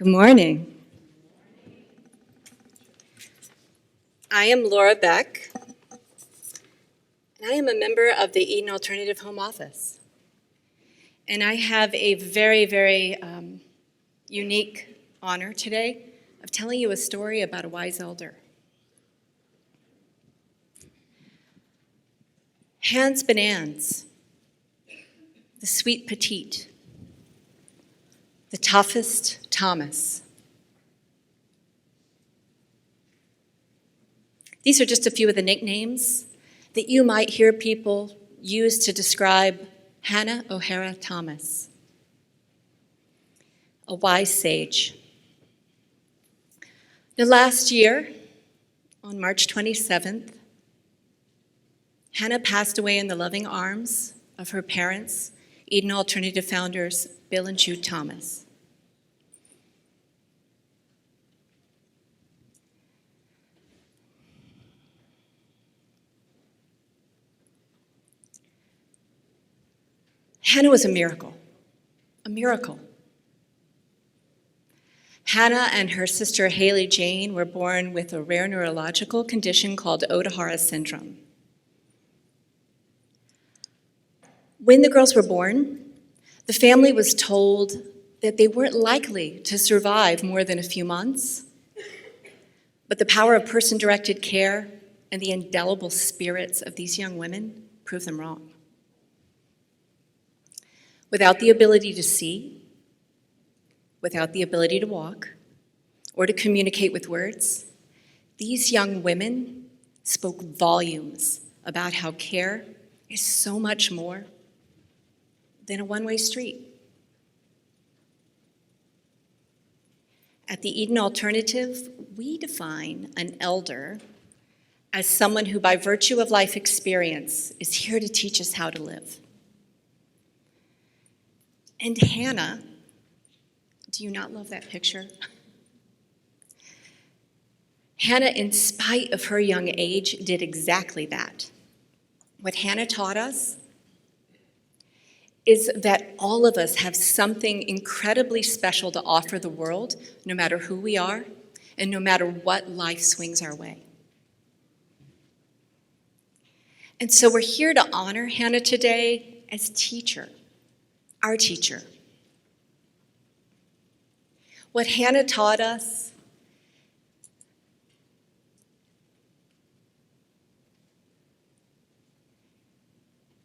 Good morning. I am Laura Beck, and I am a member of the Eden Alternative Home Office. And I have a very unique honor today of telling you a story about a wise elder. Hans Benanz, the sweet petite, the toughest Thomas. These are just a few of the nicknames that you might hear people use to describe Hannah O'Hara Thomas, a wise sage. Now, last year, on March 27th, Hannah passed away in the loving arms of her parents, Eden Alternative founders Bill and Jude Thomas. Hannah was a miracle. Hannah and her sister Haley Jane were born with a rare neurological condition called O'Hara syndrome. When the girls were born, the family was told that they weren't likely to survive more than a few months, but the power of person-directed care and the indelible spirits of these young women proved them wrong. Without the ability to see, without the ability to walk, or to communicate with words, these young women spoke volumes about how care is so much more than a one-way street. At the Eden Alternative, we define an elder as someone who, by virtue of life experience, is here to teach us how to live. And Hannah, do you not love that picture? Hannah, in spite of her young age, did exactly that. What Hannah taught us is that all of us have something incredibly special to offer the world, no matter who we are, and no matter what life swings our way. And so we're here to honor Hannah today as teacher, our teacher. What Hannah taught us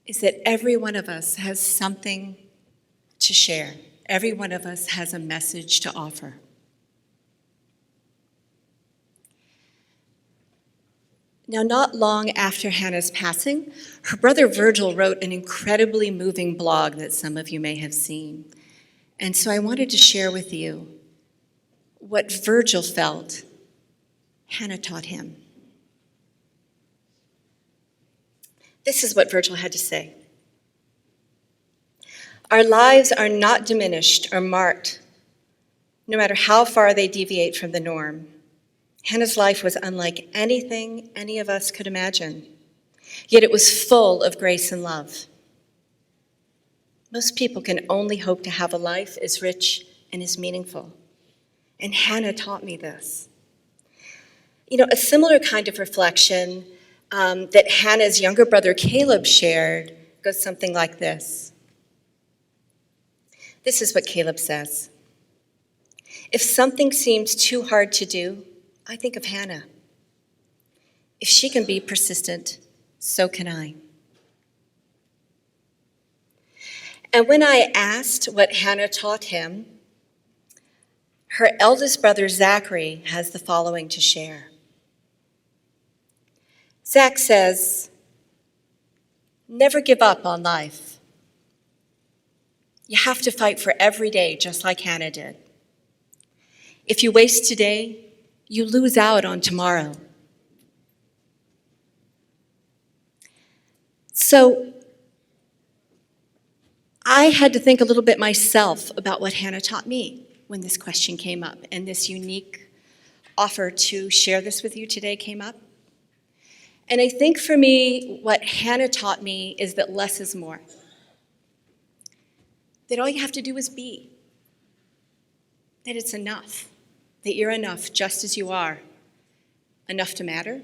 is that every one of us has something to share. Every one of us has a message to offer. Now, not long after Hannah's passing, her brother Virgil wrote an incredibly moving blog that some of you may have seen. And so I wanted to share with you what Virgil felt Hannah taught him. This is what Virgil had to say. Our lives are not diminished or marked, no matter how far they deviate from the norm. Hannah's life was unlike anything any of us could imagine, yet it was full of grace and love. Most people can only hope to have a life as rich and as meaningful. And Hannah taught me this. You know, a similar kind of reflection that Hannah's younger brother Caleb shared goes something like this. This is what Caleb says. If something seems too hard to do, I think of Hannah. If she can be persistent, so can I. And when I asked what Hannah taught him, her eldest brother Zachary has the following to share. Zach says, never give up on life. You have to fight for every day, just like Hannah did. If you waste today, you lose out on tomorrow. So I had to think a little bit myself about what Hannah taught me when this question came up and this unique offer to share this with you today came up. And I think for me, what Hannah taught me is that less is more. That all you have to do is be. that it's enough, that you're enough just as you are, enough to matter,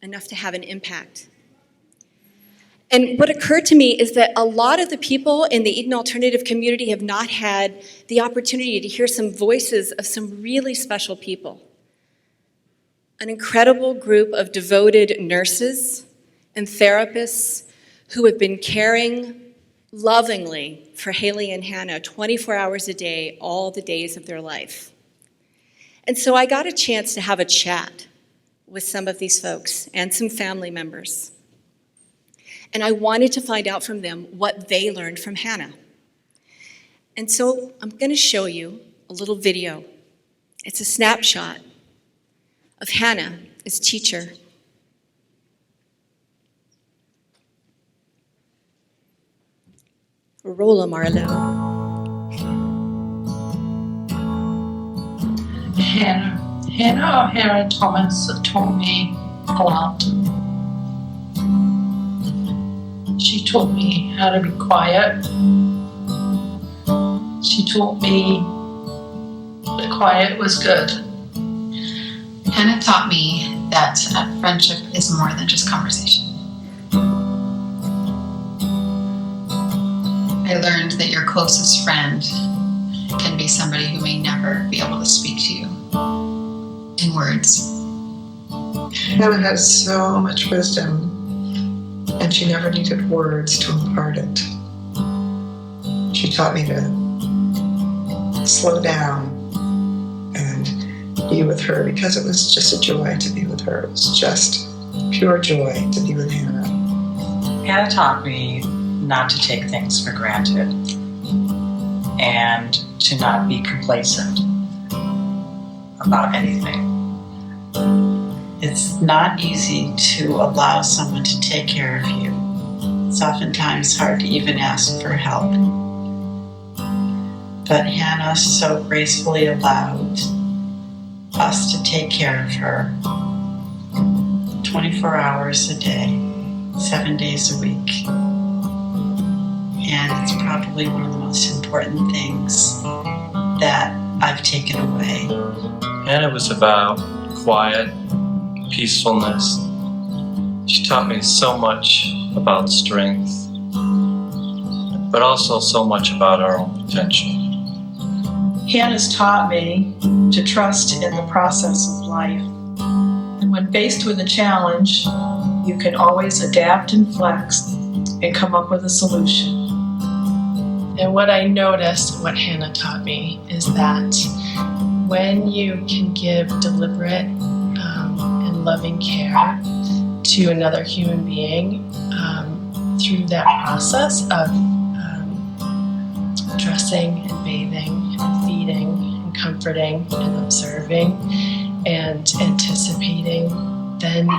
enough to have an impact. And what occurred to me is that a lot of the people in the Eden Alternative community have not had the opportunity to hear some voices of some really special people. An incredible group of devoted nurses and therapists who have been caring lovingly for Haley and Hannah 24 hours a day, all the days of their life. And so I got a chance to have a chat with some of these folks and some family members. And I wanted to find out from them what they learned from Hannah. And so I'm going to show you a little video. It's a snapshot of Hannah as teacher. Roll 'em, Marlo. Hannah Thomas taught me a lot. She taught me how to be quiet. She taught me that quiet was good. Hannah taught me that friendship is more than just conversation. I learned that your closest friend can be somebody who may never be able to speak to you in words. Hannah has so much wisdom, and she never needed words to impart it. She taught me to slow down and be with her, because it was just a joy to be with her. It was just pure joy to be with Hannah. Hannah taught me not to take things for granted and to not be complacent about anything. It's not easy to allow someone to take care of you. It's oftentimes hard to even ask for help. But Hannah so gracefully allowed us to take care of her 24 hours a day, 7 days a week. And it's probably one of the most important things that I've taken away. Hannah was about quiet, peacefulness. She taught me so much about strength, but also so much about our own potential. Hannah's taught me to trust in the process of life. And when faced with a challenge, you can always adapt and flex and come up with a solution. And what I noticed, what Hannah taught me, is that when you can give deliberate and loving care to another human being through that process of dressing and bathing and feeding and comforting and observing and anticipating, then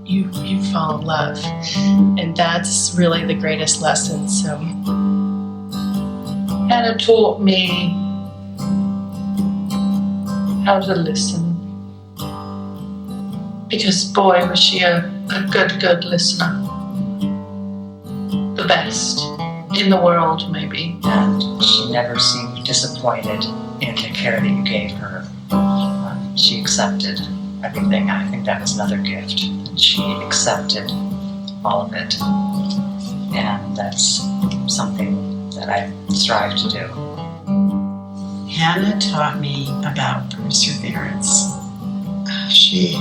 you fall in love. And that's really the greatest lesson. So Hannah taught me how to listen, because boy, was she a good listener. The best in the world, maybe. And she never seemed disappointed in the care that you gave her. She accepted everything. I think that was another gift. She accepted all of it. And that's something that I strive to do. Hannah taught me about perseverance. She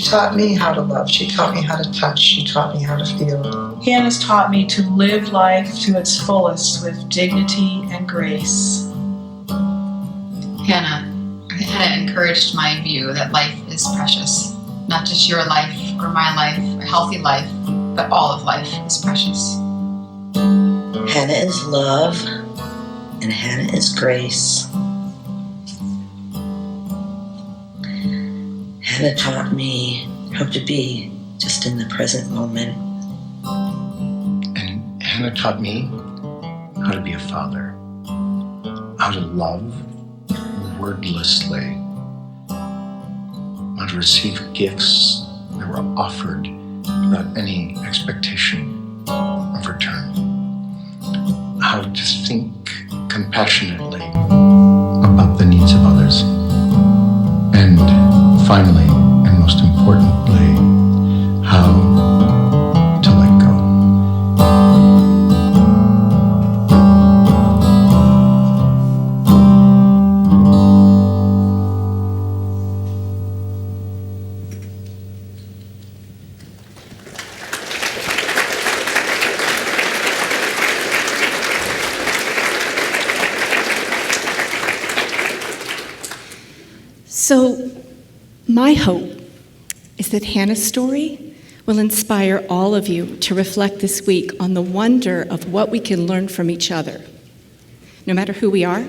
taught me how to love. She taught me how to touch. She taught me how to feel. Hannah's taught me to live life to its fullest with dignity and grace. Hannah encouraged my view that life is precious. Not just your life or my life, a healthy life, but all of life is precious. Hannah is love, and Hannah is grace. Hannah taught me how to be just in the present moment. And Hannah taught me how to be a father, how to love wordlessly, how to receive gifts that were offered without any expectation of return, how to think compassionately about the needs of others. And finally, and most importantly, how to let go. So, my hope is that Hannah's story will inspire all of you to reflect this week on the wonder of what we can learn from each other. No matter who we are,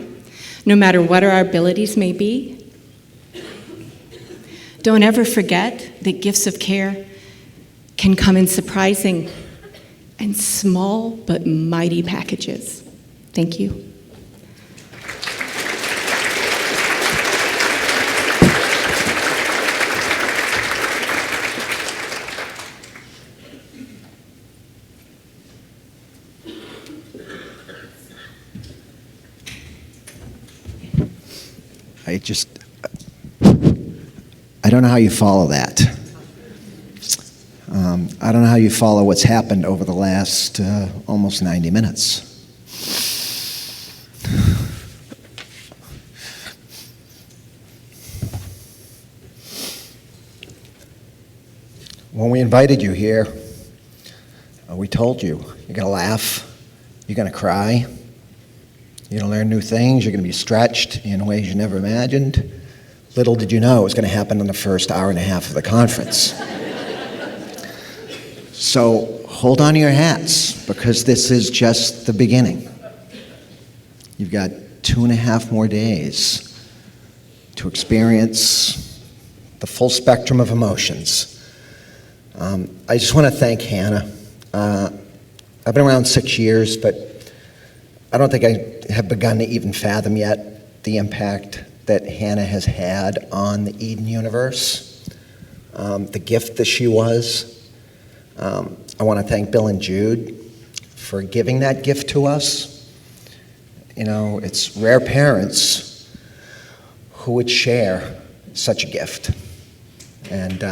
no matter what our abilities may be, don't ever forget that gifts of care can come in surprising and small but mighty packages. Thank you. I don't know how you follow that. I don't know how you follow what's happened over the last almost 90 minutes. When we invited you here, we told you, you're going to laugh, you're going to cry, you're going to learn new things, you're going to be stretched in ways you never imagined. Little did you know it was going to happen in the first hour and a half of the conference. So hold on to your hats, because this is just the beginning. You've got 2.5 more days to experience the full spectrum of emotions. I just want to thank Hannah. I've been around 6 years, but I don't think I have begun to even fathom yet the impact that Hannah has had on the Eden universe, the gift that she was. I want to thank Bill and Jude for giving that gift to us. You know, it's rare parents who would share such a gift. And